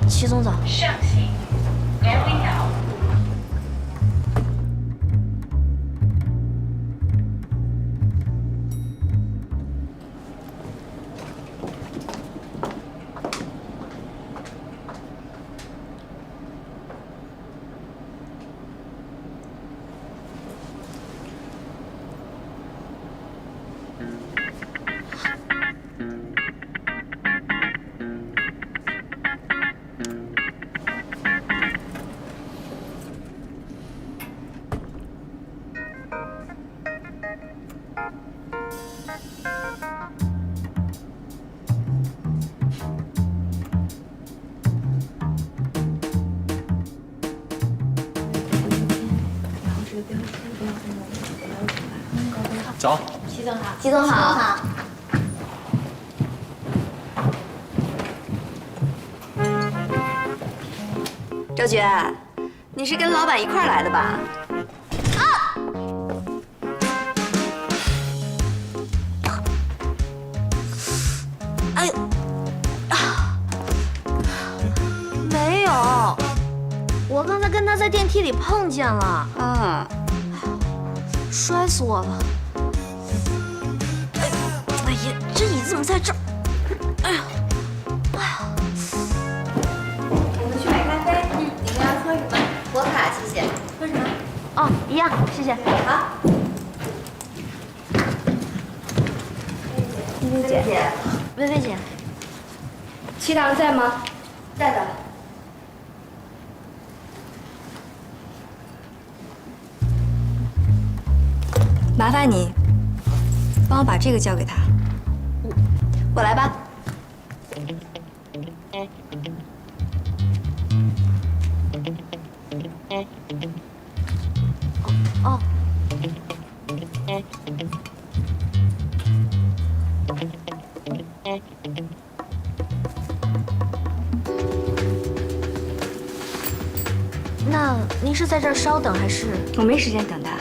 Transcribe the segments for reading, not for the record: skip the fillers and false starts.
齐总早。上行，Going out。早，齐总好。齐总好。周觉，你是跟老板一块儿来的吧？哎，没有，我刚才跟他在电梯里碰见了，啊，摔死我了。哎呀，这椅子怎么在这儿？哎呀，我们去买咖啡。你们要喝什么？火卡，谢谢。喝什么？哦，一样，谢谢。好。薇薇姐，薇薇姐，齐堂在吗？在的。麻烦你帮我把这个交给他。我来吧。哦，那您是在这儿稍等还是？我没时间等他，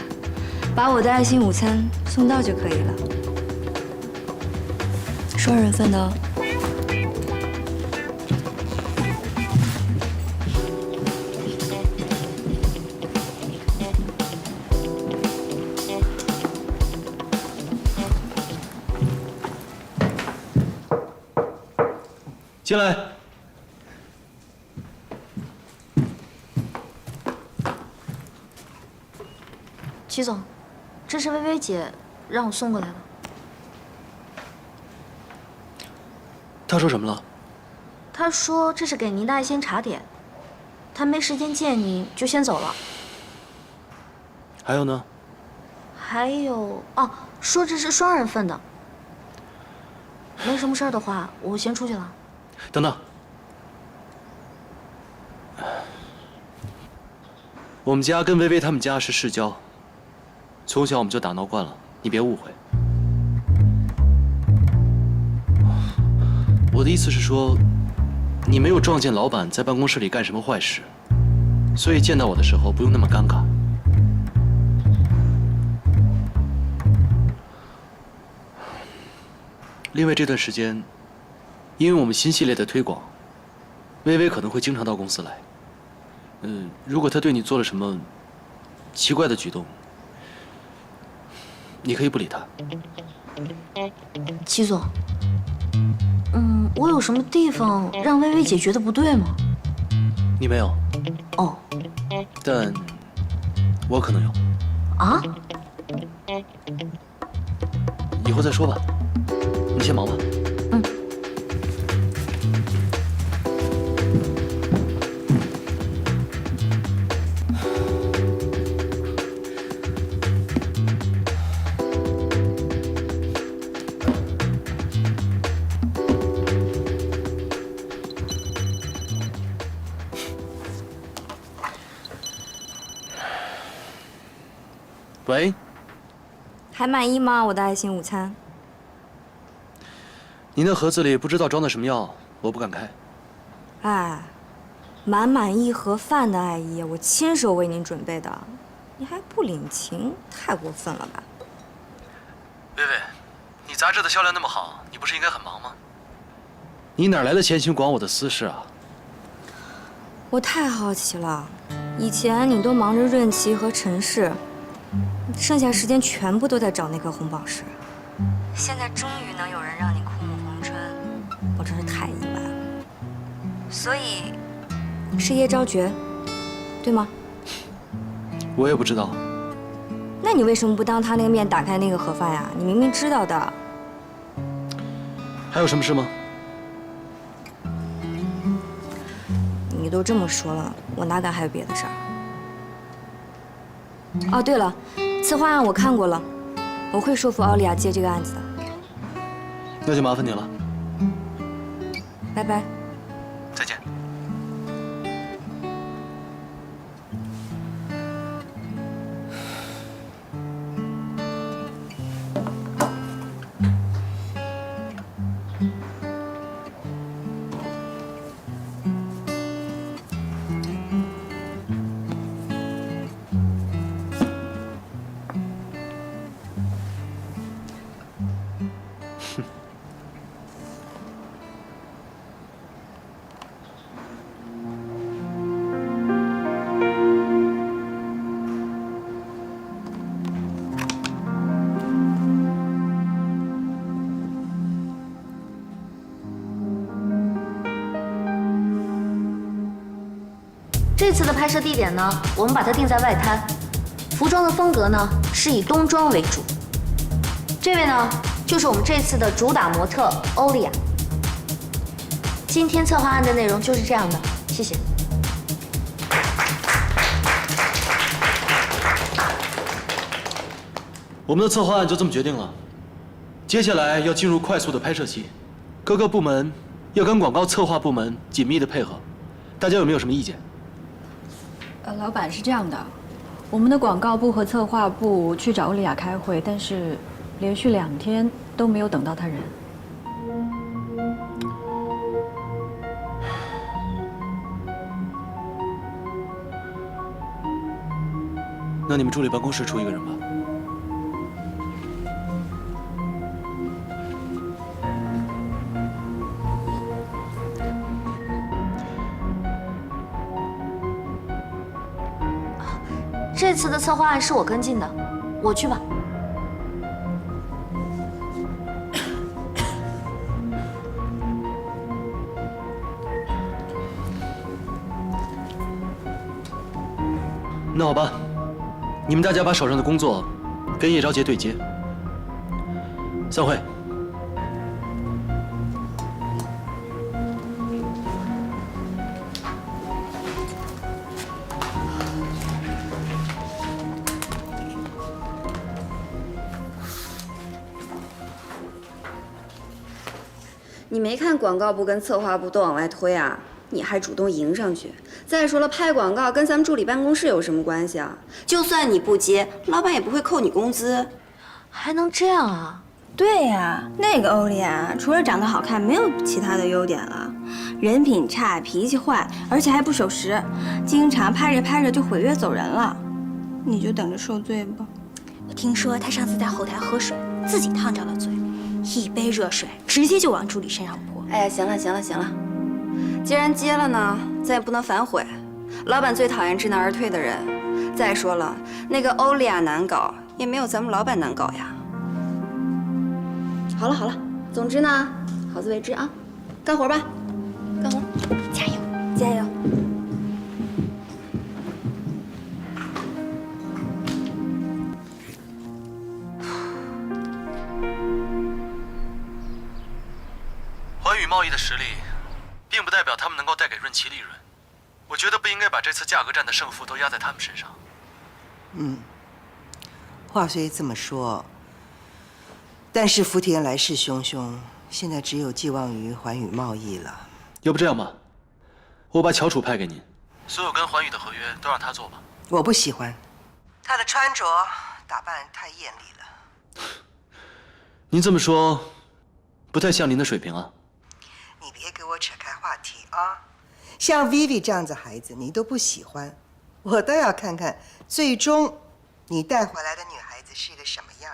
把我的爱心午餐送到就可以了。双人份的哦。进来。齐总，这是薇薇姐让我送过来的。他说什么了？她说这是给您的爱心茶点，她没时间见您，就先走了。还有呢？还有哦，说这是双人份的。没什么事儿的话，我先出去了。等等，我们家跟薇薇他们家是世交，从小我们就打闹惯了，你别误会。我的意思是说，你没有撞见老板在办公室里干什么坏事，所以见到我的时候不用那么尴尬。另外这段时间，因为我们新系列的推广，薇薇可能会经常到公司来。如果她对你做了什么奇怪的举动，你可以不理她。齐总，我有什么地方让薇薇姐觉得不对吗？你没有，哦，但我可能有。啊？以后再说吧，你先忙吧。喂，还满意吗？我的爱心午餐？您的盒子里不知道装的什么药，我不敢开。哎，满满一盒饭的爱意，我亲手为您准备的，你还不领情，太过分了吧？薇薇，你杂志的销量那么好，你不是应该很忙吗？你哪来的闲情管我的私事啊？我太好奇了，以前你都忙着润琪和陈氏，剩下时间全部都在找那颗红宝石。现在终于能有人让你枯木逢春，我真是太意外了。所以是叶昭觉，对吗？我也不知道。那你为什么不当他那个面打开那个盒饭呀？你明明知道的。还有什么事吗？你都这么说了，我哪敢还有别的事儿？哦，对了，策划案我看过了，我会说服奥利亚接这个案子的。那就麻烦你了。拜拜。再见。这次的拍摄地点呢，我们把它定在外滩。服装的风格呢，是以冬装为主。这位呢，就是我们这次的主打模特欧丽娅。今天策划案的内容就是这样的，谢谢。我们的策划案就这么决定了。接下来要进入快速的拍摄期，各个部门要跟广告策划部门紧密的配合。大家有没有什么意见？老板是这样的，我们的广告部和策划部去找欧丽娅开会，但是连续2天都没有等到她人。那你们助理办公室出一个人吧。这次的策划案是我跟进的，我去吧。那好吧，你们大家把手上的工作跟叶昭杰对接。散会。你没看广告部跟策划部都往外推啊？你还主动迎上去？再说了，拍广告跟咱们助理办公室有什么关系啊？就算你不接，老板也不会扣你工资。还能这样啊？对呀，那个欧丽娅除了长得好看，没有其他的优点了。人品差，脾气坏，而且还不守时，经常拍着拍着就毁约走人了。你就等着受罪吧。我听说他上次在后台喝水，自己烫着了嘴，一杯热水直接就往助理身上泼。哎呀，行了行了行了，既然接了呢，咱也不能反悔。老板最讨厌知难而退的人。再说了，那个欧丽娅难搞，也没有咱们老板难搞呀。好了好了，总之呢，好自为之啊，干活吧，干活，加油！加油！环宇贸易的实力，并不代表他们能够带给润琪利润。我觉得不应该把这次价格战的胜负都压在他们身上。话虽这么说，但是福田来势汹汹，现在只有寄望于环宇贸易了。要不这样吧，我把乔楚派给您，所有跟环宇的合约都让他做吧。我不喜欢，他的穿着打扮太艳丽了。您这么说，不太像您的水平啊。你别给我扯开话题啊！像 Vivi 这样子孩子，你都不喜欢，我倒要看看，最终你带回来的女孩子是一个什么样。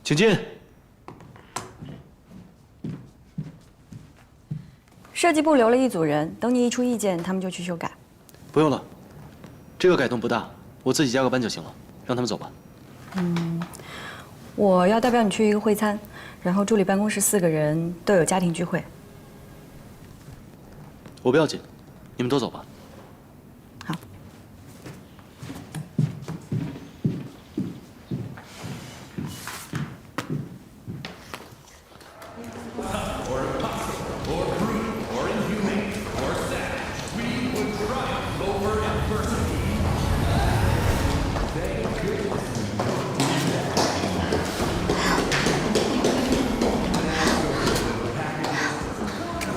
请进。设计部留了一组人，等你一出意见，他们就去修改。不用了，这个改动不大，我自己加个班就行了，让他们走吧。我要代表你去一个会餐，然后助理办公室4个人都有家庭聚会。我不要紧，你们都走吧。好。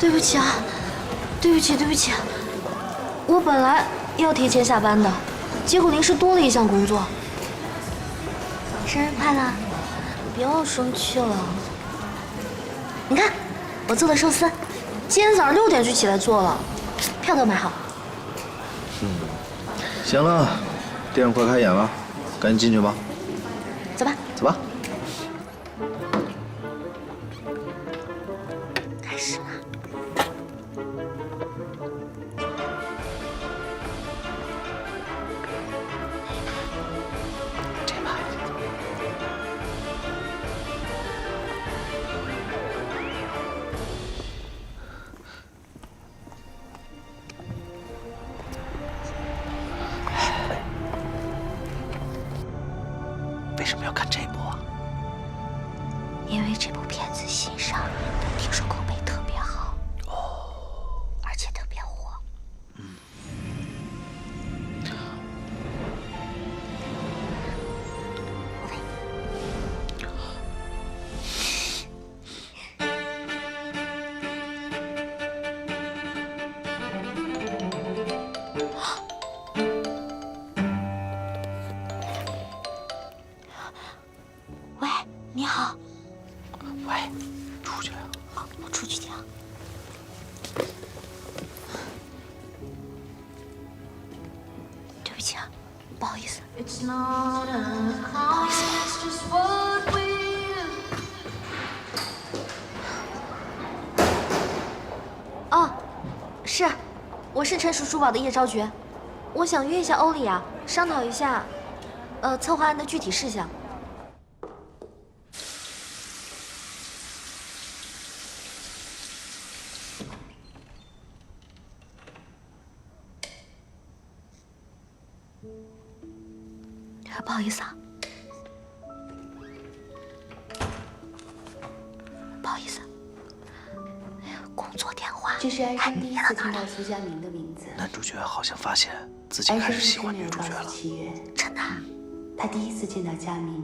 对不起啊，对不起，对不起，我本来要提前下班的，结果临时多了一项工作。生日快乐！不要生气了。你看，我做的寿司，今天早上6点就起来做了，票都买好。行了，电影快开演了，赶紧进去吧。走吧。走吧。开始了。为什么要看这部啊？因为这部片子新上映的，听说口碑特别好，而且特别火。喂，你好。喂，出去了。好，我出去听。对不起啊，不好意思。不好意思。哦，是，我是陈蜀珠宝的叶昭觉，我想约一下欧丽雅，商讨一下，策划案的具体事项。不好意思啊，不好意思，工作电话。这是安生第一次听到苏佳明的名字。男主角好像发现自己开始喜欢女主角了。7月，真的？他第一次见到佳明，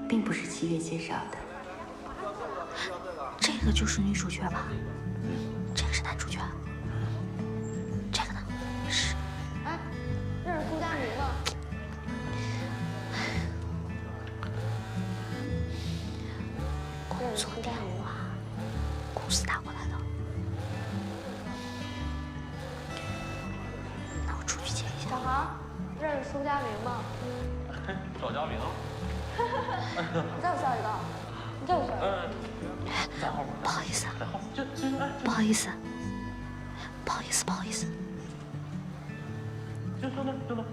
并不是7月介绍的。这个就是女主角吧？这个是男主角。这个呢？是。哎，认识苏佳明吗？工作电话，公司打过来的。那我出去接一下。小航，认识苏佳明吗？赵佳明。你叫小雨道，你叫小雨。不好意思，不好意思，不好意思，不好意思。就那。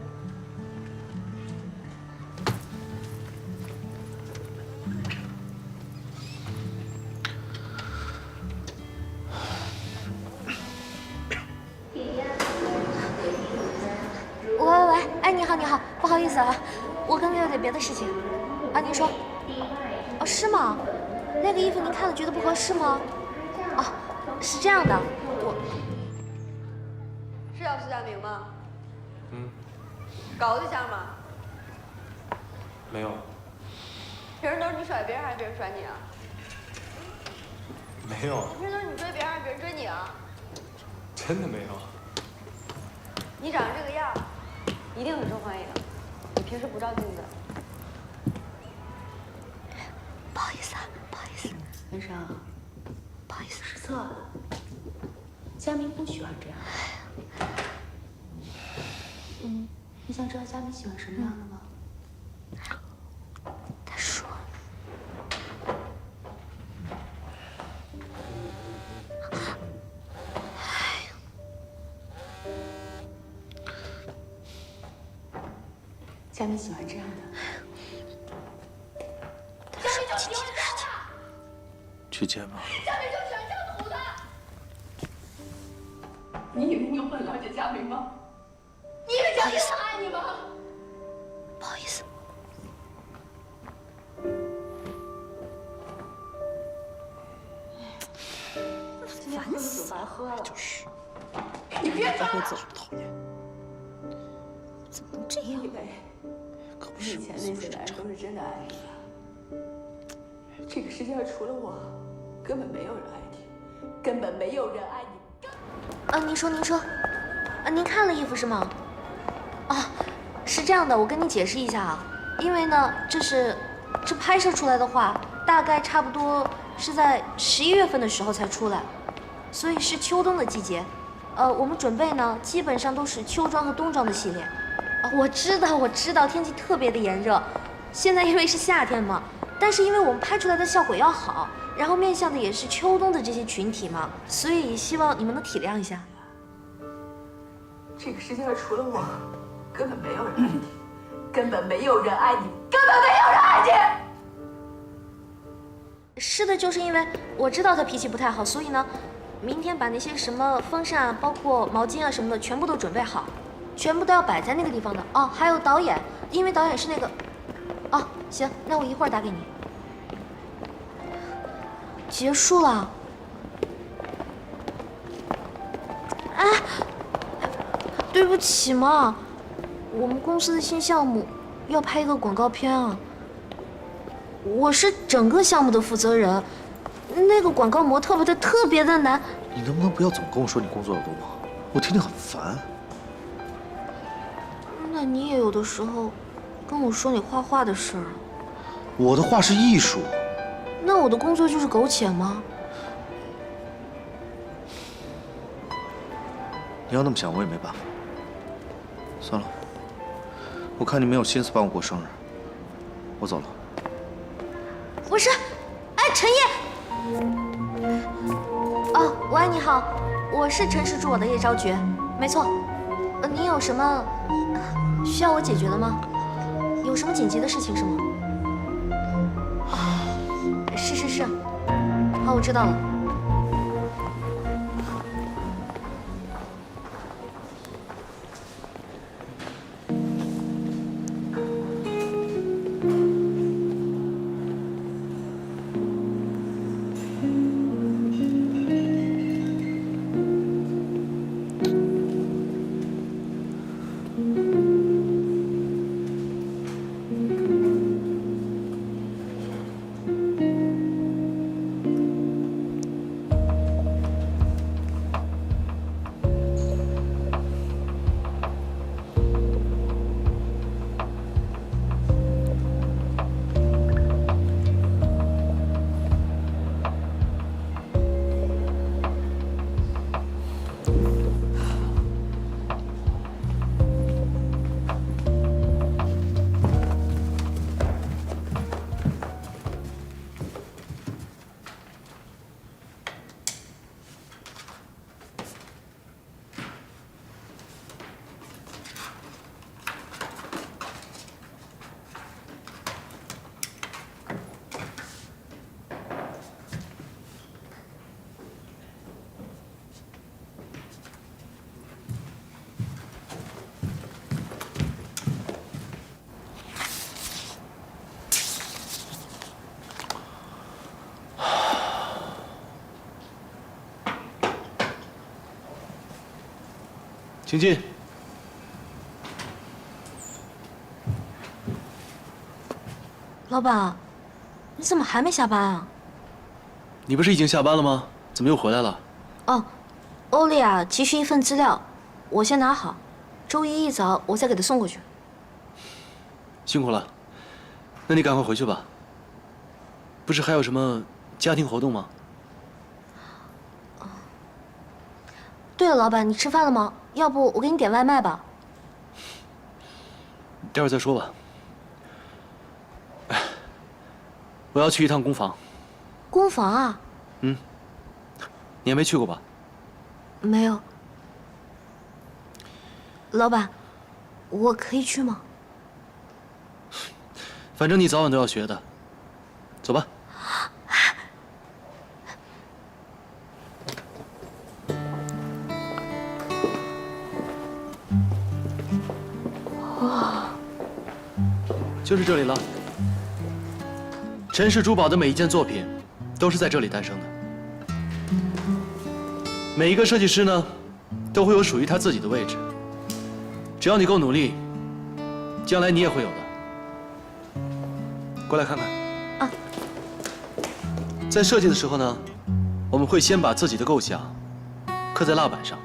喂，哎，你好，你好，不好意思啊，我刚刚有点别的事情。啊，您说。哦，是吗？那个衣服您看了觉得不合适吗？哦，是这样的，我是要苏佳明吗？搞对象吗？没有。平时都是你甩别人还是别人甩你啊？没有。平时都是你追别人还是别人追你啊？真的没有。你长成这个样，一定很受欢迎。你平时不照镜子。不好意思啊，不好意思。文生，不好意思，失策了。佳明不喜欢这样。你想知道佳明喜欢什么样的吗？他说。佳明喜欢这样的。但是今天的事情，去见吧。佳明就喜欢这样土的。你以为你有很了解佳明吗？你以为佳明很爱你吗？不好意思。烦死了，喝了。就是。你别装了。讨厌。怎么能这样？以为可不是。以前那些男人都是真的爱你吧？这个世界上除了我，根本没有人爱你，根本没有人爱你。您说，您看了衣服是吗？啊，是这样的，我跟你解释一下啊，因为呢，这拍摄出来的话，大概差不多是在11月份的时候才出来，所以是秋冬的季节。我们准备呢，基本上都是秋装和冬装的系列。我知道，天气特别的炎热，现在因为是夏天嘛，但是因为我们拍出来的效果要好，然后面向的也是秋冬的这些群体嘛，所以希望你们能体谅一下。这个世界上除了我，根本没有人爱你，根本没有人爱你，根本没有人爱你。是的，就是因为我知道他脾气不太好，所以呢，明天把那些什么风扇啊，包括毛巾啊什么的，全部都准备好，全部都要摆在那个地方的。哦，还有导演，因为导演是那个……哦，行，那我一会儿打给你。结束了。哎，对不起嘛，我们公司的新项目要拍一个广告片啊。我是整个项目的负责人，那个广告模特吧，它特别的难。你能不能不要总跟我说你工作有多忙？我听听很烦。那你也有的时候跟我说你画画的事儿。我的画是艺术。那我的工作就是苟且吗？你要那么想，我也没办法。算了，我看你没有心思帮我过生日，我走了。不是，哎，陈烨。哦，喂，你好，我是陈氏驻网的叶昭觉，没错。您有什么需要我解决的吗？有什么紧急的事情是吗？是，好，我知道了。请进。老板，你怎么还没下班啊？你不是已经下班了吗？怎么又回来了？哦，欧丽娅急需一份资料，我先拿好，周一一早我再给她送过去。辛苦了，那你赶快回去吧。不是还有什么家庭活动吗？对了，老板，你吃饭了吗？要不我给你点外卖吧。待会儿再说吧。我要去一趟工坊。工坊啊？嗯。你还没去过吧？没有。老板，我可以去吗？反正你早晚都要学的。走吧。哇，就是这里了。陈氏珠宝的每一件作品，都是在这里诞生的。每一个设计师呢，都会有属于他自己的位置。只要你够努力，将来你也会有的。过来看看。啊。在设计的时候呢，我们会先把自己的构想刻在蜡板上，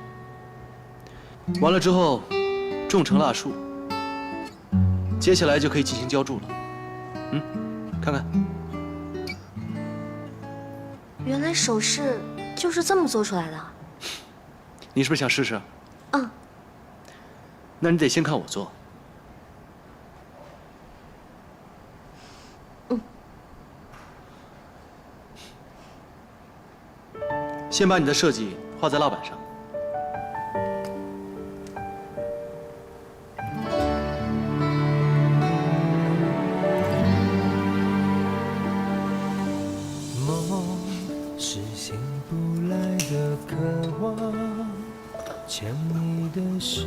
完了之后种成蜡树，接下来就可以进行浇筑了。看看。原来首饰就是这么做出来的。你是不是想试试？嗯。那你得先看我做。先把你的设计画在蜡板上。梦是醒不来的渴望，牵你的手，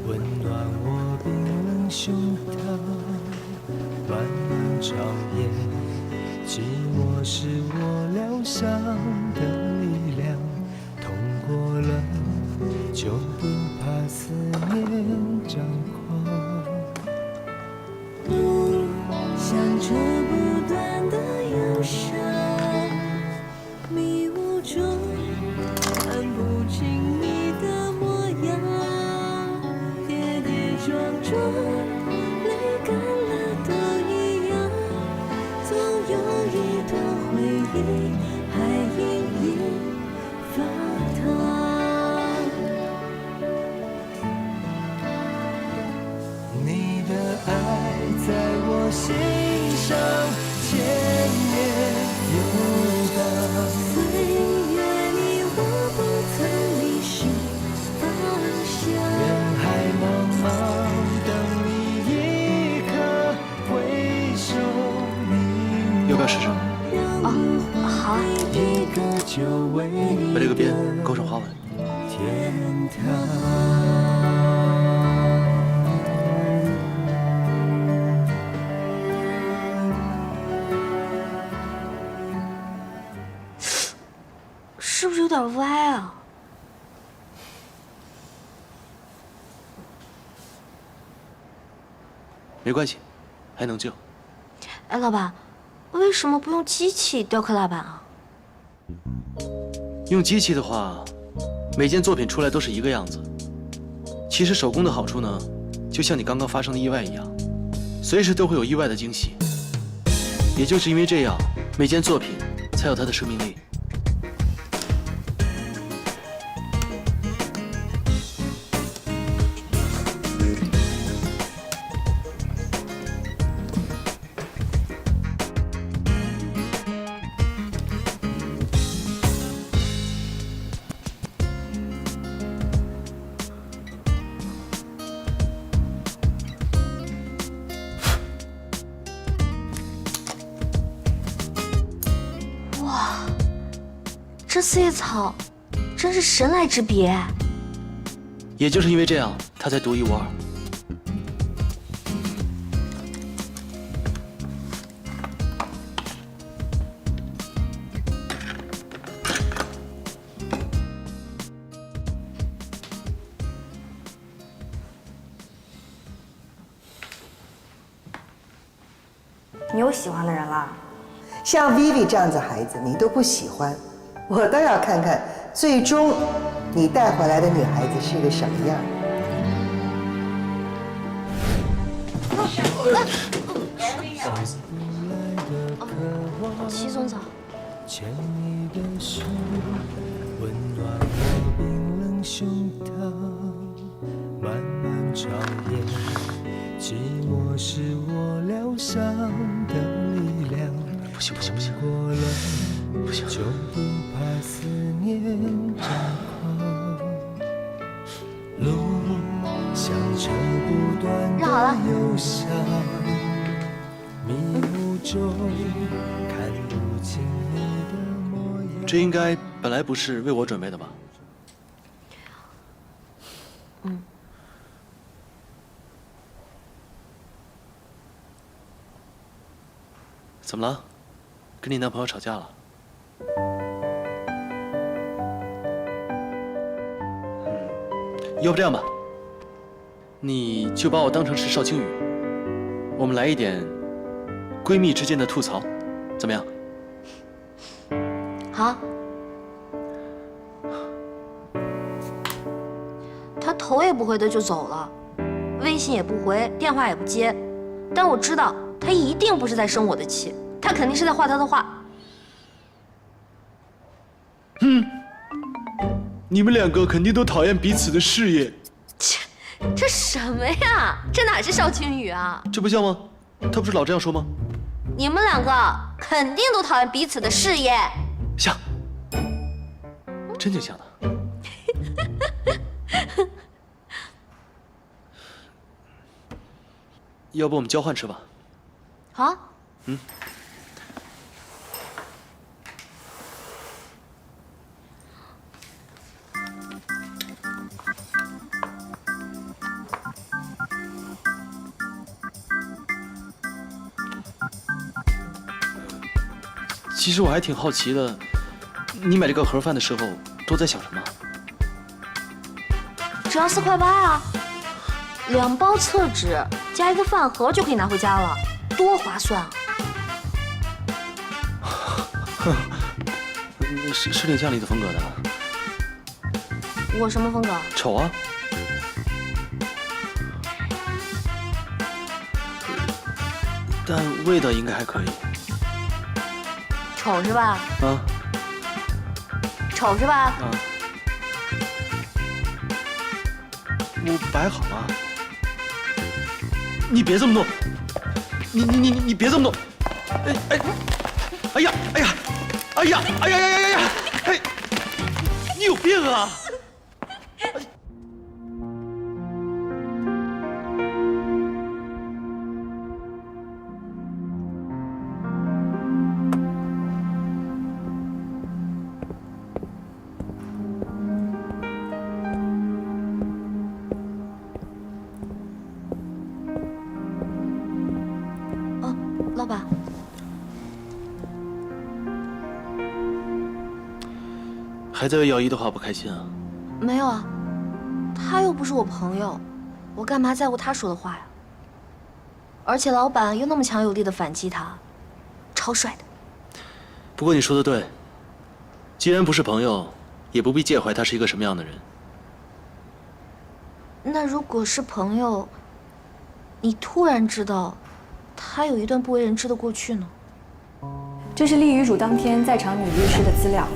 温暖我冰冷胸膛。漫漫长夜，寂寞是我疗伤的力量。痛过了，就不怕思念张狂。像这不断的忧伤，迷雾中看不清你的模样，跌跌撞撞，泪干了都一样，总有一段回忆还隐隐发烫。你的爱在我心上千年游荡，岁月里我不曾迷失方向。人海茫茫，等你一刻回首凝望。要不要试试？好。把这个边勾上花纹。天堂。是不是有点歪啊？没关系，还能救。哎，老板，为什么不用机器雕刻蜡板啊？用机器的话，每件作品出来都是一个样子。其实手工的好处呢，就像你刚刚发生的意外一样，随时都会有意外的惊喜。也就是因为这样，每件作品才有它的生命力。这四叶草真是神来之笔哎！也就是因为这样，它才独一无二。你有喜欢的人了？像 Vivi 这样子孩子，你都不喜欢，我倒要看看，最终你带回来的女孩子是个什么样。不好意思。齐总早。牵你的手，温暖我冰冷胸膛。漫漫长夜，寂寞是我疗伤的力量。不行不行不行，不行，就不怕思念张狂。路像这不断的忧伤，中看不清你的模样。这应该本来不是为我准备的吧？怎么了？跟你男朋友吵架了？要不这样吧，你就把我当成是邵青雨，我们来一点闺蜜之间的吐槽，怎么样？好。他头也不回的就走了，微信也不回，电话也不接，但我知道他一定不是在生我的气，他肯定是在画他的画。你们两个肯定都讨厌彼此的事业。切，这什么呀？这哪是邵青雨啊？这不像吗？他不是老这样说吗？你们两个肯定都讨厌彼此的事业。像，真挺像的。要不我们交换吃吧？好。其实我还挺好奇的，你买这个盒饭的时候都在想什么？只要4块8啊，2包厕纸加一个饭盒就可以拿回家了，多划算啊！是挺像你的风格的。我什么风格？丑啊！但味道应该还可以。丑是吧？啊。丑是吧？啊。我摆好了。你别这么弄！你别这么弄！哎呀！哎！你有病啊！老板，还在为姚一的话不开心啊？没有啊，他又不是我朋友，我干嘛在乎他说的话呀？而且老板又那么强有力的反击他，超帅的。不过你说的对，既然不是朋友，也不必介怀他是一个什么样的人。那如果是朋友，你突然知道他有一段不为人知的过去呢？这是立遗嘱当天在场女律师的资料。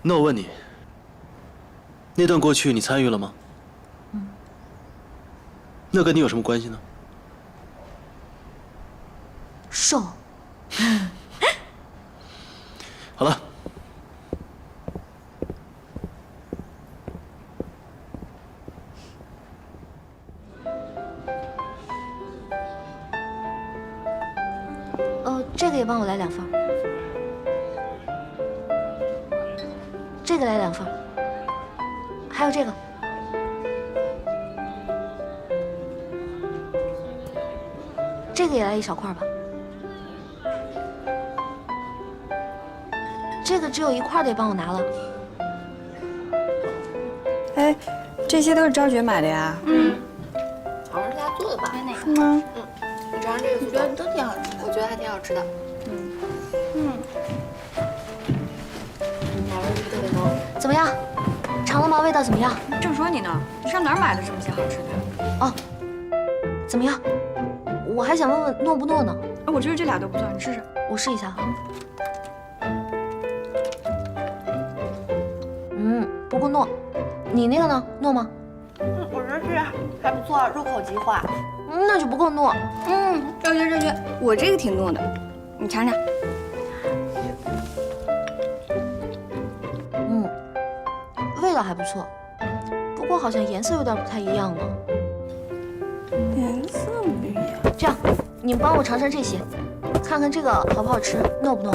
那我问你，那段过去你参与了吗？那跟你有什么关系呢？瘦。好了。这个也帮我来2份。这个来2份。还有这个。这个也来1小块吧。这个只有1块的也帮我拿了。哎，这些都是昭觉买的呀？好像是他做的吧？是吗？你尝尝这个，我觉得都挺好吃的。我觉得还挺好吃的。毛味特别浓。怎么样？尝了吗？味道怎么样？正说你呢，你上哪儿买的这么些好吃的？哦，怎么样？我还想问问糯不糯呢？我觉得这俩都不错，你试试。我试一下啊。不够糯。你那个呢？糯吗？我觉得这还不错，入口即化。那就不够糯。赵娟，我这个挺糯的，你尝尝。个还不错，不过好像颜色有点不太一样呢。颜色不一样。这样，你们帮我尝尝这些，看看这个好不好吃，糯不糯？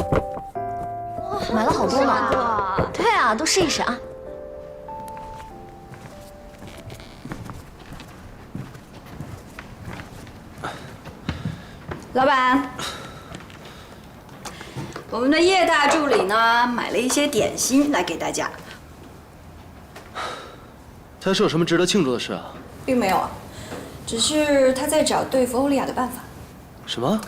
买了好多呢。对啊，都试一试啊。老板，我们的叶大助理呢买了一些点心来给大家。他是有什么值得庆祝的事啊？并没有啊，只是他在找对付欧丽娅的办法。什么？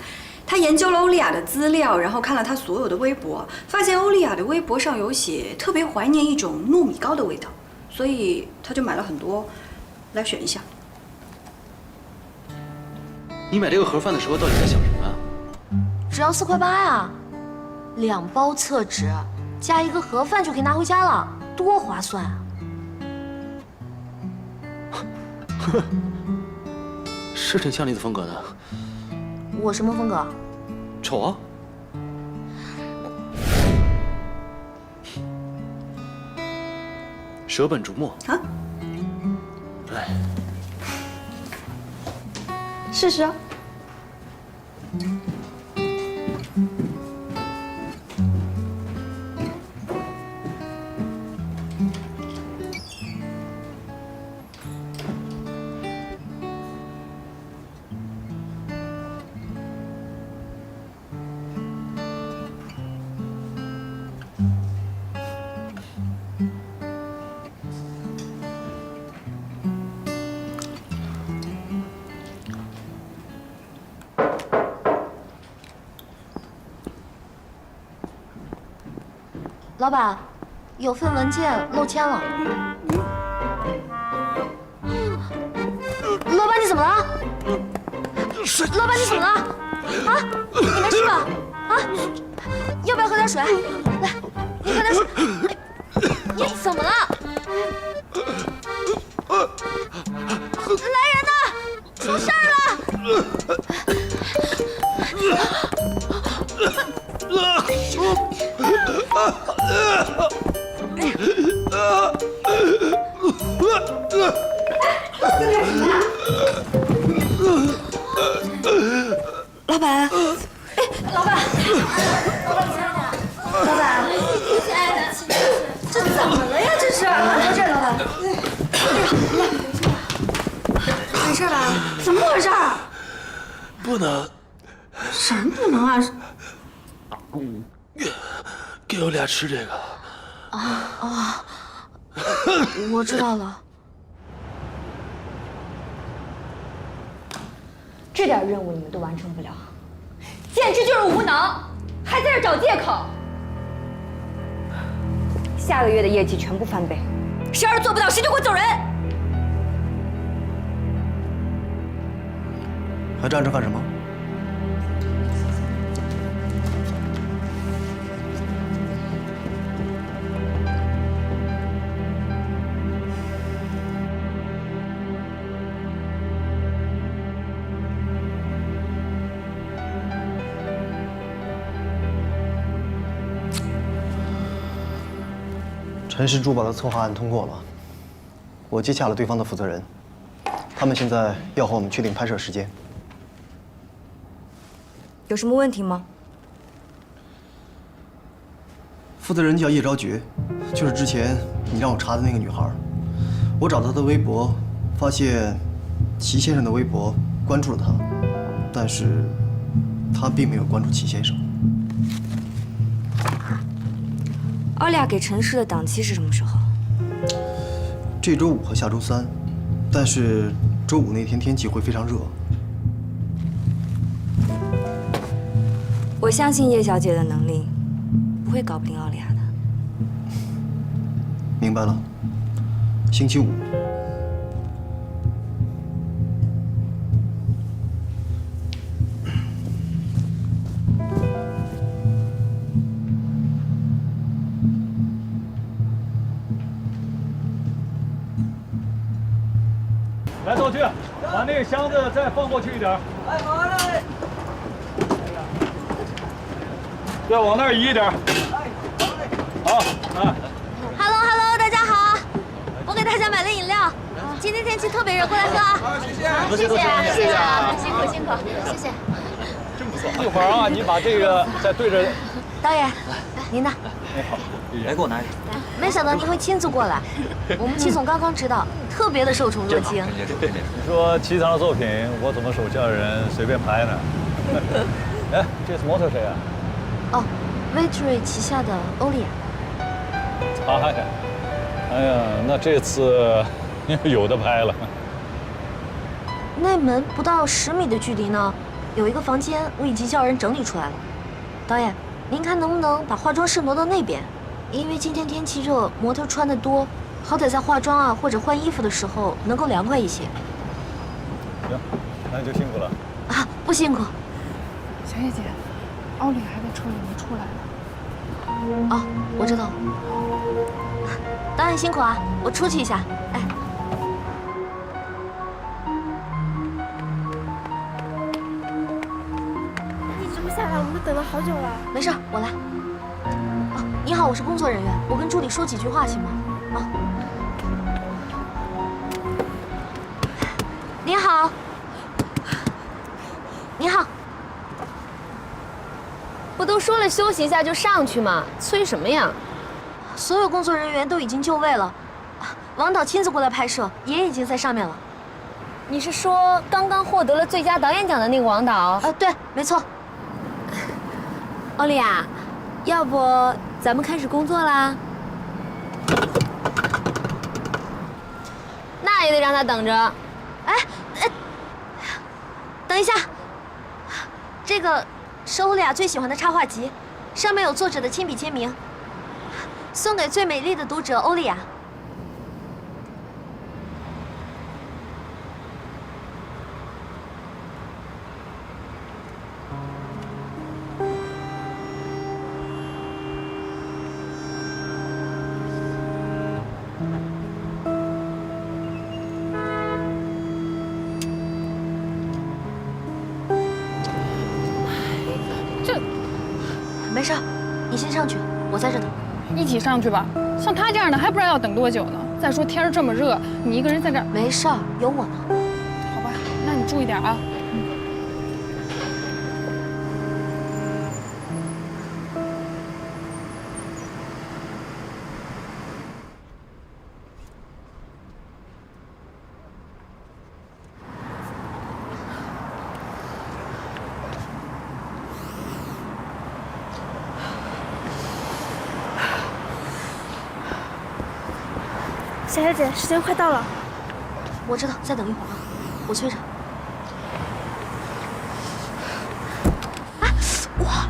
他研究了欧丽娅的资料，然后看了她所有的微博，发现欧丽娅的微博上有写特别怀念一种糯米糕的味道，所以他就买了很多来选一下。你买这个盒饭的时候到底在想什么啊？只要4块8呀，2包厕纸加1个盒饭就可以拿回家了，多划算啊！是挺像你的风格的。我什么风格？丑啊！舍本逐末啊！哎，试试啊！老板，有份文件漏签了。老板，你怎么了？老板，你怎么了？啊，你没事吧？啊，要不要喝点水？来，你喝点水。你怎么了？来人呐！出事儿了！老板，哎，老板，老板，亲爱的，这怎么了呀？这是，到这儿，老板。没事吧？怎么回事？不能。什么不能啊？给我俩吃这个。啊，我知道了。这点任务你们都完成不了，简直就是无能，还在这找借口。下个月的业绩全部翻倍，谁要是做不到，谁就给我走人。还站着干什么？陈氏珠宝的策划案通过了，我接洽了对方的负责人，他们现在要和我们确定拍摄时间。有什么问题吗？负责人叫叶昭觉，就是之前你让我查的那个女孩。我找到她的微博，发现齐先生的微博关注了她，但是她并没有关注齐先生。奥利亚给陈氏的档期是什么时候？这周5和下周3，但是周5那天天气会非常热。我相信叶小姐的能力，不会搞不定奥利亚的。明白了，星期5。来，道具，把那个箱子再放过去一点。哎，好嘞。再往那儿移一点。哎，好嘞。好，哎。Hello， 大家好。今天天气特别热，过来喝啊！谢谢，谢谢啊，辛苦辛苦，谢谢。真不错。一会儿啊，你把这个再对着。导演，您呢？哎好，来给我拿一个。没想到您会亲自过来，我们齐总刚刚知道，特别的受宠若惊。你说齐唐的作品，我怎么手下人随便拍呢？哎，这次模特谁啊？哦，威智瑞旗下的欧丽娅。他呀，哎呀，那这次有的拍了。内门不到10米的距离呢，有一个房间，我已经叫人整理出来了。导演，您看能不能把化妆室挪到那边？因为今天天气热，模特穿得多，好歹在化妆啊或者换衣服的时候能够凉快一些。行，那你就辛苦了。啊，不辛苦。小叶姐，奥利还在车里没出来呢。哦，我知道了。导演辛苦啊，我出去一下。哎。你怎么下来？我们等了好久了。没事，我来。哦，你好，我是工作人员，我跟助理说几句话行吗？啊。您好。您好。不都说了休息一下就上去吗？催什么呀？所有工作人员都已经就位了，王导亲自过来拍摄，也已经在上面了。你是说刚刚获得了最佳导演奖的那个王导？对，没错。欧丽娅，要不咱们开始工作啦？那也得让他等着。等一下，这个是欧丽娅最喜欢的插画集，上面有作者的亲笔签名。送给最美丽的读者欧丽娅。这没事，你先上去，我在这等。一起上去吧，像他这样的还不知道要等多久呢。再说天儿这么热，你一个人在这儿……没事儿，有我呢。好吧，那你注意点啊。小叶姐，时间快到了。我知道，再等一会儿啊，我催着。哇！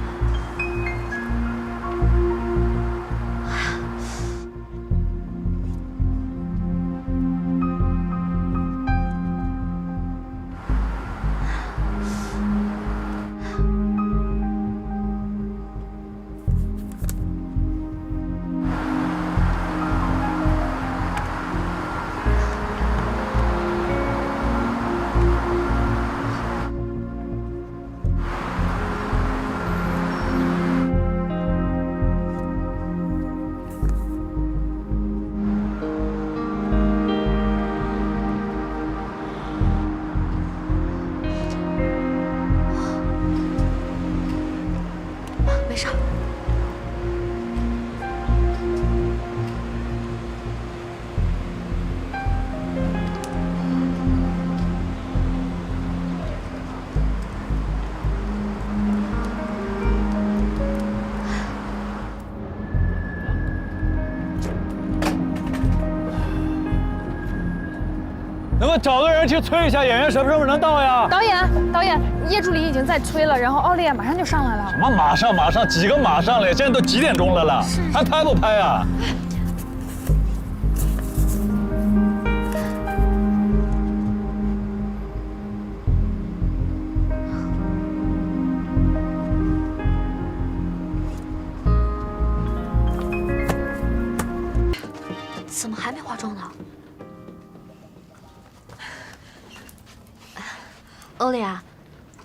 没事。能不能找个人去催一下演员什么时候能到呀？导演，叶助理已经在催了，然后奥利亚马上就上来了。什么马上？几个马上了？现在都几点钟了？还拍不拍啊？怎么还没化妆呢？欧丽娅，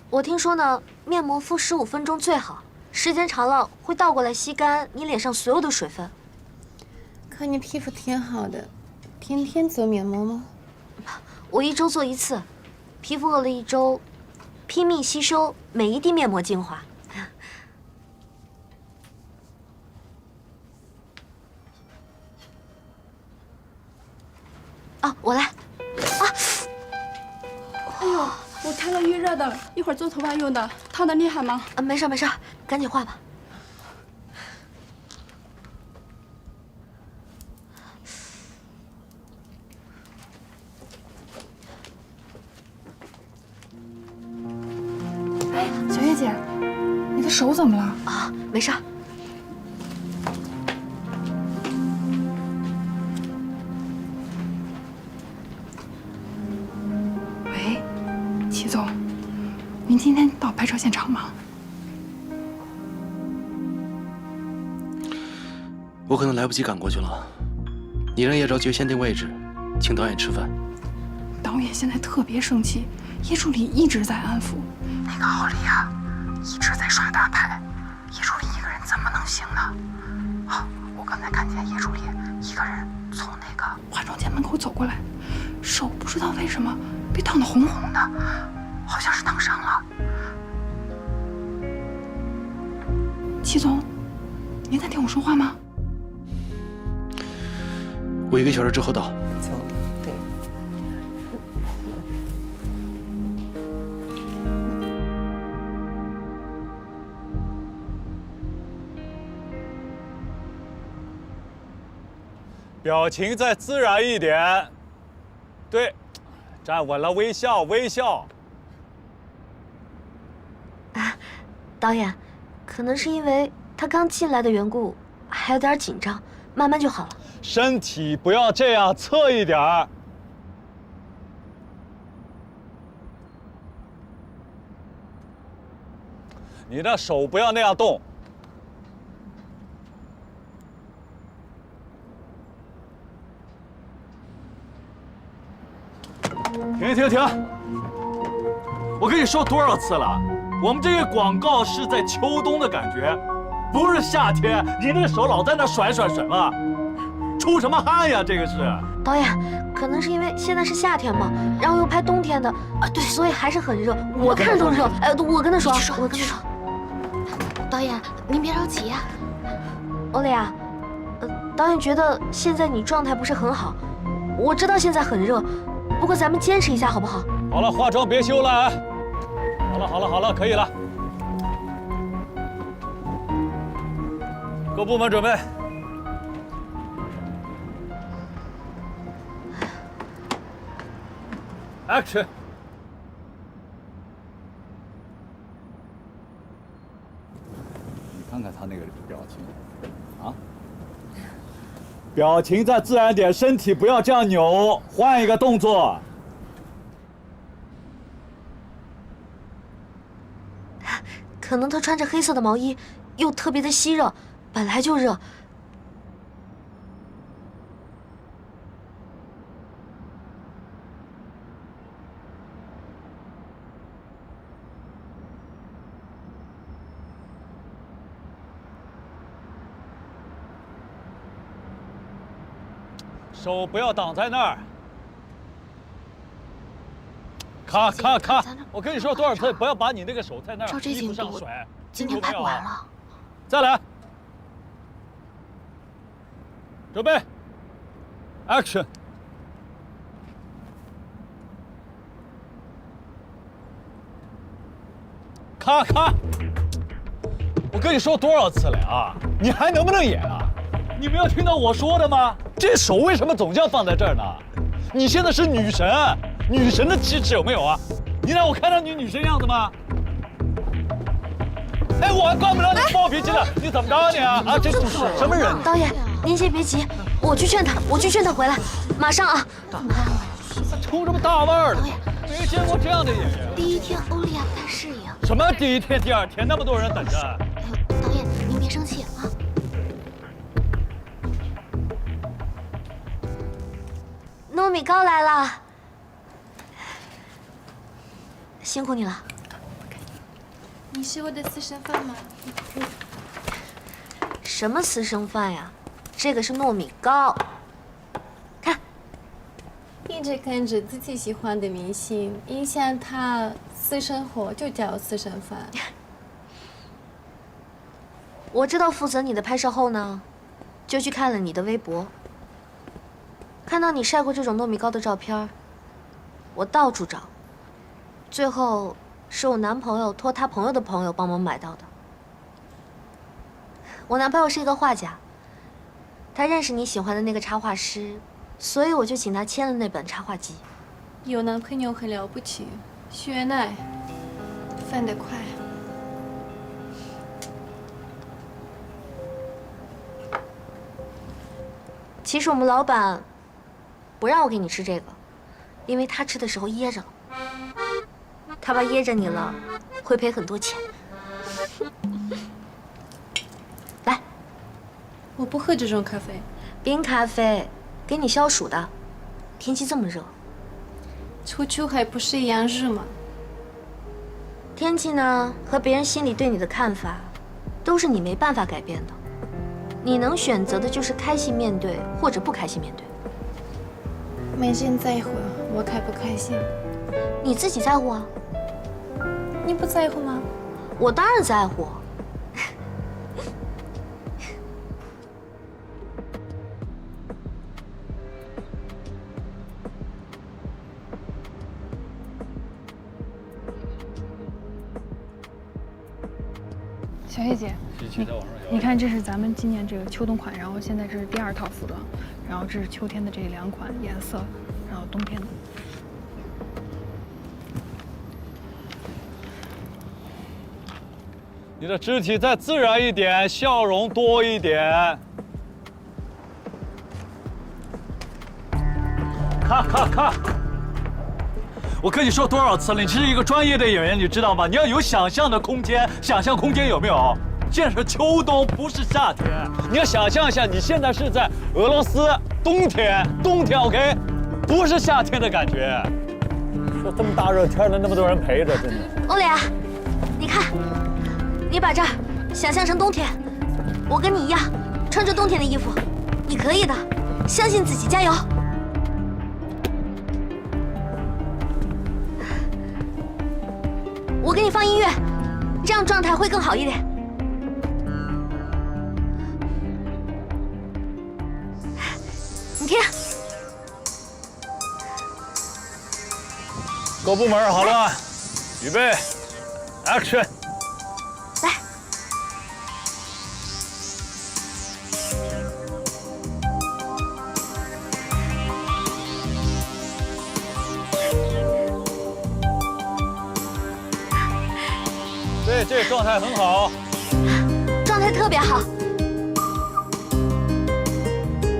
我听说呢，面膜敷15分钟最好，时间长了会倒过来吸干你脸上所有的水分。可你皮肤挺好的，天天做面膜吗？我1周做1次，皮肤饿了1周，拼命吸收每一滴面膜精华。啊，我来。啊！哎呦，我开了预热的，一会儿做头发用的，烫的厉害吗？啊，没事没事，赶紧画吧。 小叶姐，你的手怎么了？啊，没事。喂，齐总，您今天到拍摄现场吗？我可能来不及赶过去了。你让叶昭觉先定位置，请导演吃饭。导演现在特别生气，叶助理一直在安抚。 那个奥利亚一直在耍大牌，叶助理一个人怎么能行呢？啊，我刚才看见叶助理一个人从那个化妆间门口走过来，手不知道为什么被烫得红红的，好像是烫伤了。齐总，您在听我说话吗？我1个小时之后到。 表情再自然一点，对，站稳了，微笑，微笑。导演，可能是因为他刚进来的缘故，还有点紧张，慢慢就好了。身体不要这样，侧一点儿。你的手不要那样动。 停！我跟你说多少次了，我们这个广告是在秋冬的感觉，不是夏天。你那手老在那甩什么？出什么汗呀？这个是。导演，可能是因为现在是夏天嘛，然后又拍冬天的啊，对，所以还是很热。我看着都热。哎，我跟他说，我跟他说。导演，您别着急呀。欧丽娅，导演觉得现在你状态不是很好，我知道现在很热。 不过咱们坚持一下好不好？好了，化妆别修了啊！好了，可以了。各部门准备。Action！ 你看看他那个表情，啊？ 表情再自然点，身体不要这样扭，换一个动作。可能他穿着黑色的毛衣，又特别的吸热，本来就热。手不要挡在那儿，咔！我跟你说多少次，不要把你那个手在那儿衣服上甩，今天拍不完了。再来，准备 ，Action！ 咔！我跟你说多少次了啊？你还能不能演啊？你没有听到我说的吗？这手为什么总这样放在这儿呢？你现在是女神，女神的气质有没有啊？你让我看到你女神样子吗？哎，我还管不了你暴脾气了，你怎么着你啊？啊，这什么人？导演，您先别急，我去劝他回来，马上啊！抽什么大腕儿了？没见过这样的演员。第一天欧丽娅不太适应。什么第一天、第2天，那么多人等着。哎呦，导演您别生气啊。 糯米糕来了，辛苦你了。你是我的私生饭吗？什么私生饭呀？这个是糯米糕。看，咦，一直看着自己喜欢的明星，影响他私生活，就叫私生饭。我知道负责你的拍摄后呢，就去看了你的微博。看到你晒过这种糯米糕的照片，我到处找，最后是我男朋友托他朋友的朋友帮忙买到的。我男朋友是一个画家，他认识你喜欢的那个插画师，所以我就请他签了那本插画集。有男朋友很了不起，学奶，翻得快。其实我们老板不让我给你吃这个，因为他吃的时候噎着了，他怕噎着你了会赔很多钱。来，我不喝这种咖啡，冰咖啡，给你消暑的。天气这么热，出去还不是一样热吗？天气呢，和别人心里对你的看法，都是你没办法改变的。你能选择的就是开心面对，或者不开心面对。没人在乎我开不开心，你自己在乎啊。你不在乎吗？我当然在乎。小叶姐，你看，这是咱们今年这个秋冬款，然后现在这是第2套服装，然后这是秋天的这2款颜色，然后冬天的。你的肢体再自然一点，笑容多一点。咔！我跟你说多少次了，你是一个专业的演员，你知道吗？你要有想象的空间，想象空间有没有？现在是秋冬，不是夏天。你要想象一下，你现在是在俄罗斯，冬天 ，OK， 不是夏天的感觉。说这么大热天的，那么多人陪着，真的。欧蕾啊，你看，你把这儿想象成冬天，我跟你一样，穿着冬天的衣服，你可以的，相信自己，加油！我给你放音乐，这样状态会更好一点。你听，各部门好了，预备 ，Action！ 来，对，这状态很好，状态特别好。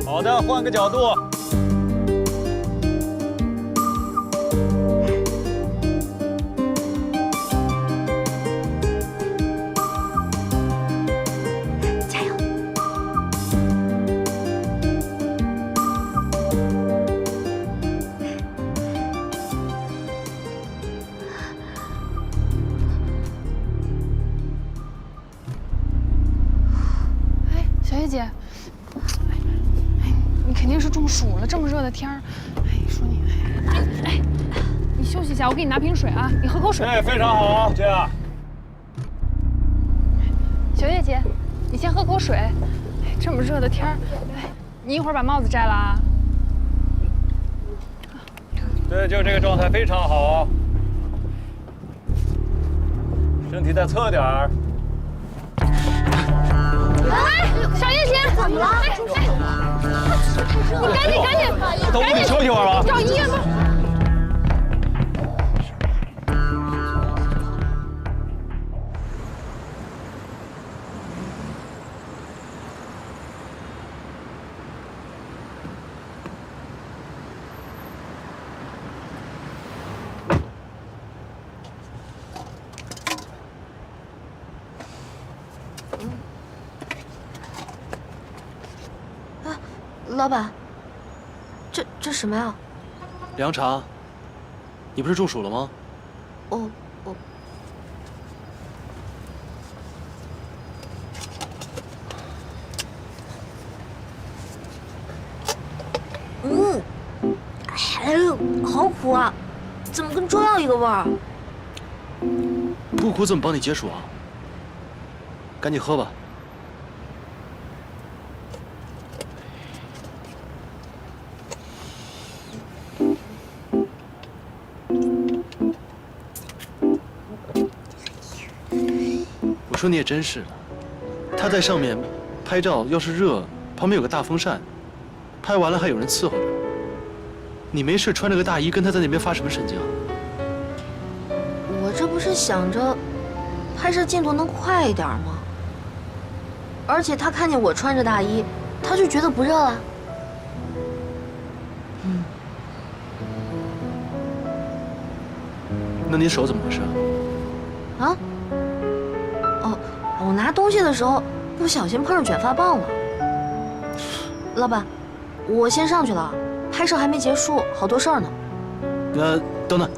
好的，换个角度。加油！哎，小叶姐。你肯定是中暑了，这么热的天儿，哎，说你，哎，你休息一下，我给你拿瓶水啊，你喝口水。哎，非常好，这样。小叶姐，你先喝口水。哎，这么热的天儿，哎，你一会儿把帽子摘了啊。对，就这个状态非常好，身体再侧点儿。哎，小叶姐，怎么了？你赶紧，等我休息会儿吧。找医院吧。老板，这什么呀？凉茶。你不是中暑了吗？我。哎呦，好苦啊！怎么跟中药一个味儿？不苦怎么帮你解暑啊？赶紧喝吧。我说你也真是的，他在上面拍照，要是热，旁边有个大风扇，拍完了还有人伺候着。你没事穿着个大衣跟他在那边发什么神经啊？我这不是想着拍摄进度能快一点吗？而且他看见我穿着大衣，他就觉得不热了。那你手怎么回事？啊？哦，我拿东西的时候不小心碰上卷发棒了。老板，我先上去了，拍摄还没结束，好多事儿呢。等等。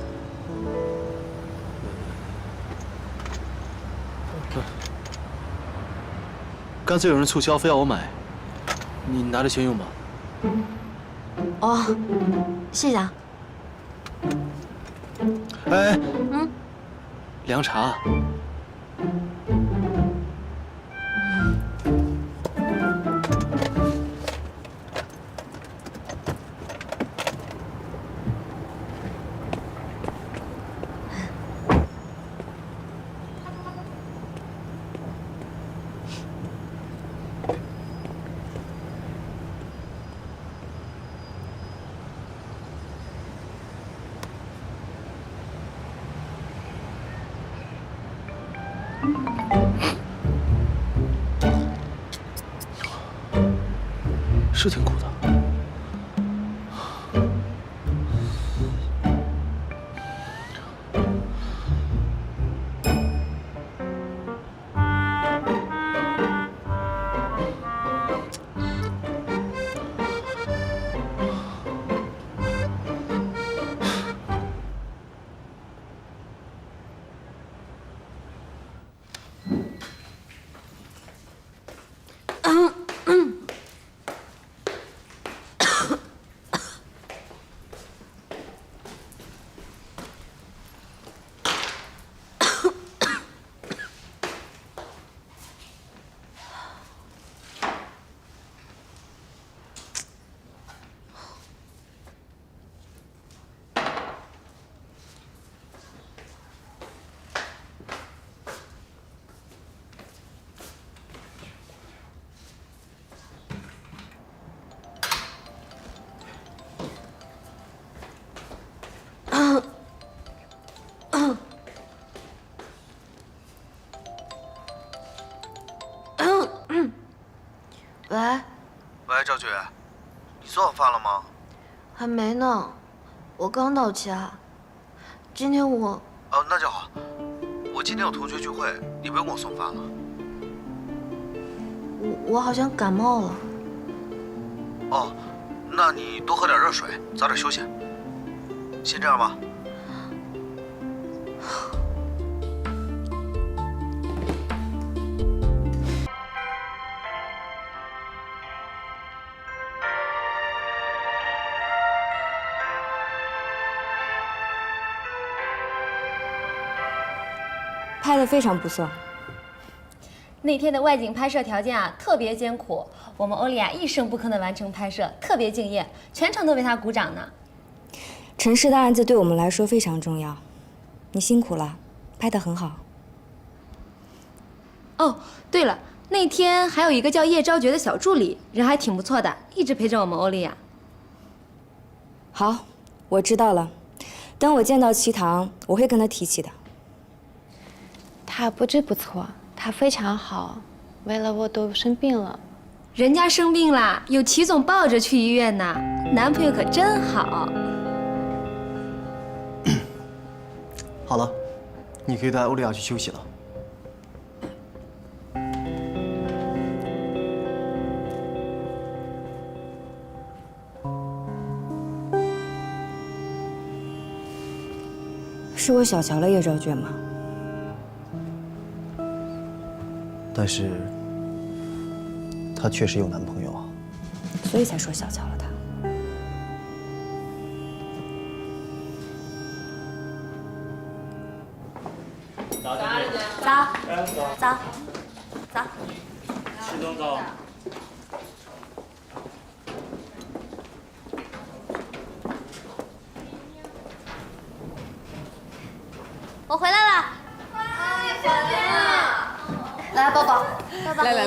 刚才有人促销，非要我买，你拿着先用吧。哦，谢谢啊。哎，凉茶。是挺苦的。喂，赵局，你做好饭了吗？还没呢，我刚到家。今天我……哦，那就好。我今天有同学聚会，你不用给我送饭了。我好像感冒了。哦，那你多喝点热水，早点休息。先这样吧。拍得非常不错。那天的外景拍摄条件啊特别艰苦，我们欧丽娅一声不吭地完成拍摄，特别敬业，全程都为她鼓掌呢。陈氏的案子对我们来说非常重要，你辛苦了，拍得很好。哦，对了，那天还有一个叫叶昭觉的小助理，人还挺不错的，一直陪着我们欧丽娅。好，我知道了，等我见到齐唐，我会跟他提起的。他不止不错，他非常好，为了我都生病了。人家生病了，有齐总抱着去医院呢，男朋友可真好。好了，你可以带欧丽娅去休息了。是我小瞧了叶昭觉吗？但是，她确实有男朋友啊。所以才说小瞧了他。早。早。启动早。我回来了。来，抱抱。来。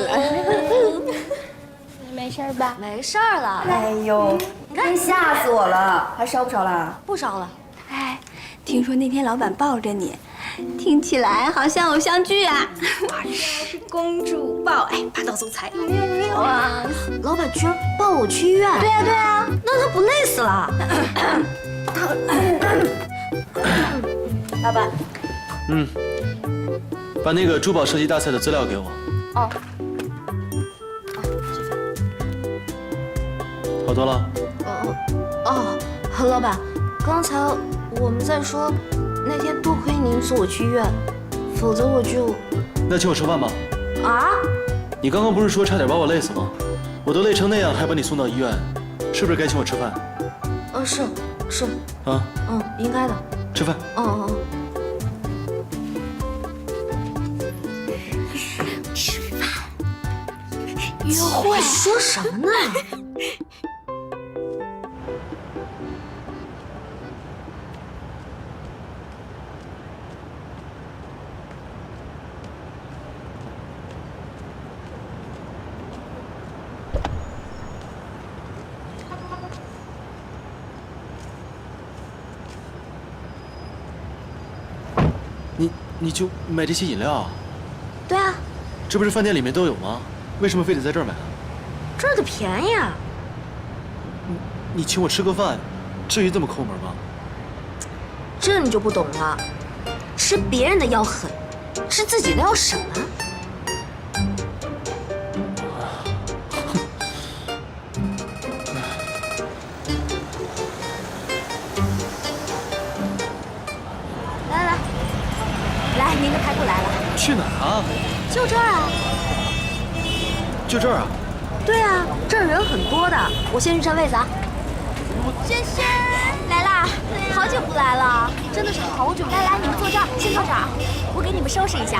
没事吧？没事儿了。哎呦，你看，吓死我了！还烧不烧了？不烧了。哎，听说那天老板抱着你，听起来好像偶像剧啊！哇，是公主抱，哎，霸道总裁，有没有啊？老板居然抱我去医院？对啊，对啊，那他不累死了？老板，把那个珠宝设计大赛的资料给我。哦。好多了。老板，刚才我们在说，那天多亏您送我去医院，否则我就……那请我吃饭吧。啊？你刚刚不是说差点把我累死吗？我都累成那样，还把你送到医院，是不是该请我吃饭？是。啊？应该的。吃饭。吃饭，约会，说什么呢？你就买这些饮料？对啊。这不是饭店里面都有吗？为什么非得在这儿买啊？这儿的便宜啊！你请我吃个饭，至于这么抠门吗？这你就不懂了，吃别人的要狠，吃自己的要省啊！来，您的排骨来了。去哪儿啊？就这儿啊。就这儿啊？对啊，这儿人很多的，我先去占位子啊。轩轩来啦，好久不来了，真的是好久。来，你们坐这儿，先坐这儿，我给你们收拾一下。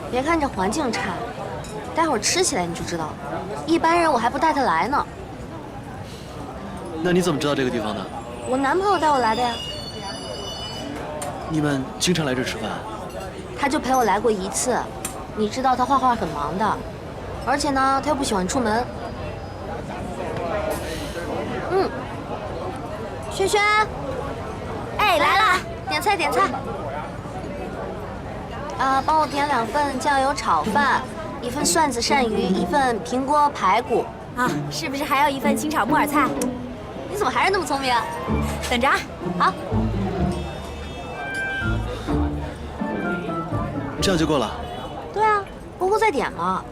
别看这环境差，待会儿吃起来你就知道了。一般人我还不带他来呢。那你怎么知道这个地方的？我男朋友带我来的呀。你们经常来这儿吃饭？他就陪我来过一次。你知道他画画很忙的，而且呢，他又不喜欢出门。轩轩，哎，来啦，点菜。帮我点2份酱油炒饭，1份蒜子鳝鱼，1份平锅排骨。啊，是不是还要1份清炒木耳菜？你怎么还是那么聪明啊？等着啊。好。这样就够了。对啊，不够再点嘛。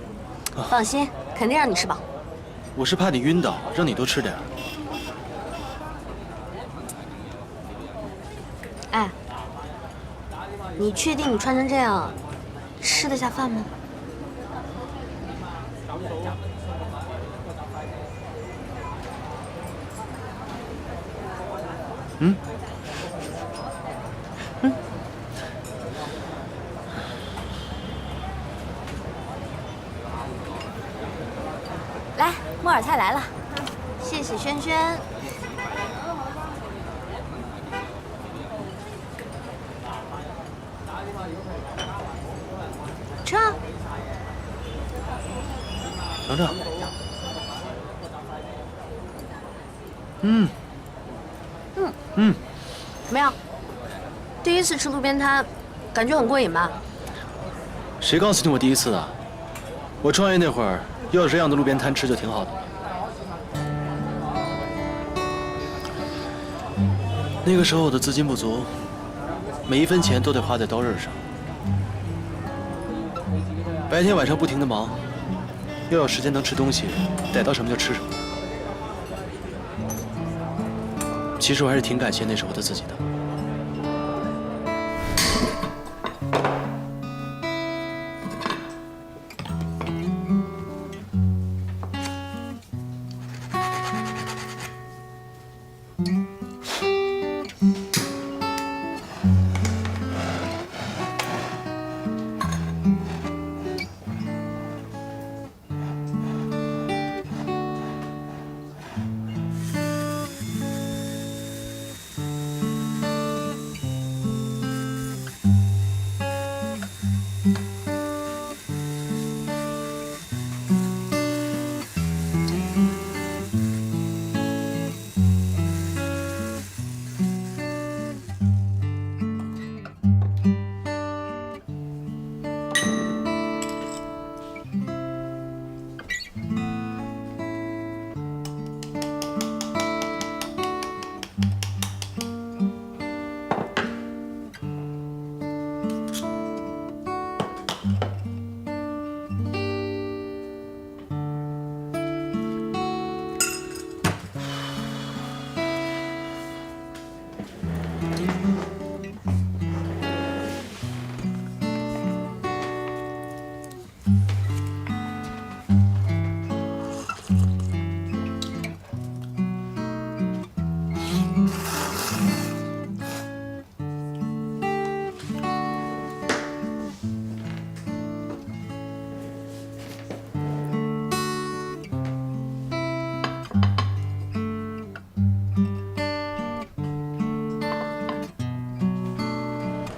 放心，肯定让你吃饱。我是怕你晕倒，让你多吃点。哎，你确定你穿成这样吃得下饭吗？来，木耳菜来了。谢谢轩轩。吃啊！尝尝。怎么样？第一次吃路边摊，感觉很过瘾吧？谁告诉你我第一次啊？我创业那会儿，要有这样的路边摊吃就挺好的。那个时候我的资金不足，每1分钱都得花在刀刃上。白天晚上不停的忙，又有时间能吃东西，逮到什么就吃什么。其实我还是挺感谢那时候的自己的。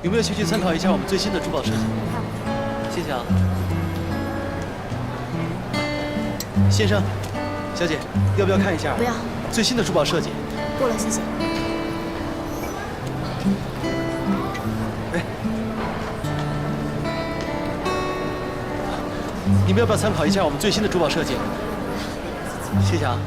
有没有兴趣参考一下我们最新的珠宝设计？谢谢啊。先生，小姐，要不要看一下？不要。最新的珠宝设计。不了，谢谢。哎，你们要不要参考一下我们最新的珠宝设计？谢谢啊。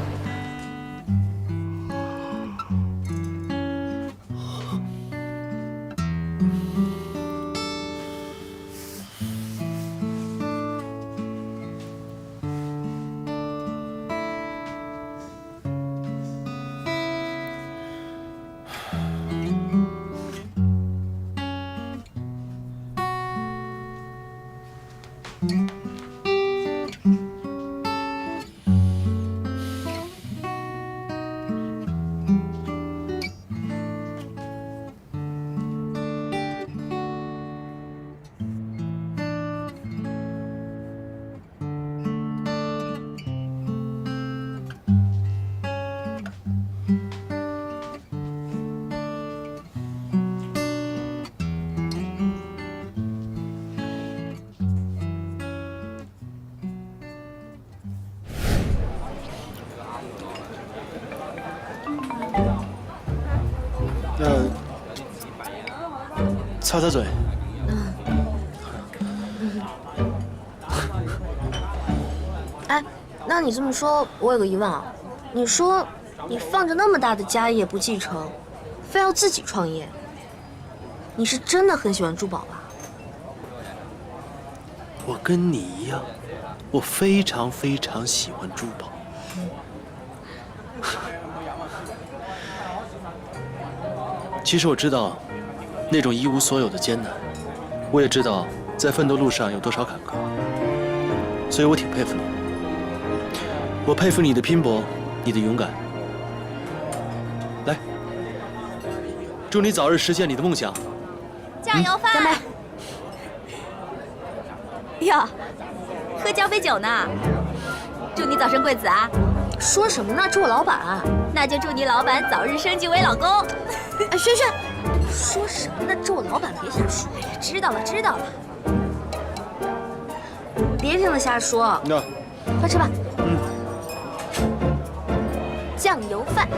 擦擦嘴。哎，那你这么说，我有个疑问啊。你说你放着那么大的家业不继承，非要自己创业，你是真的很喜欢珠宝吧？我跟你一样，我非常非常喜欢珠宝。其实我知道那种一无所有的艰难，我也知道在奋斗路上有多少坎坷，所以我挺佩服你。我佩服你的拼搏，你的勇敢。来，祝你早日实现你的梦想。加油饭！干杯！哟，喝交杯酒呢。祝你早生贵子啊！说什么呢？这我老板啊。那就祝你老板早日升级为老公。哎，轩轩，说什么呢？这我老板别瞎说。哎呀，知道了知道了。别听他瞎说。那，快吃吧。酱油饭。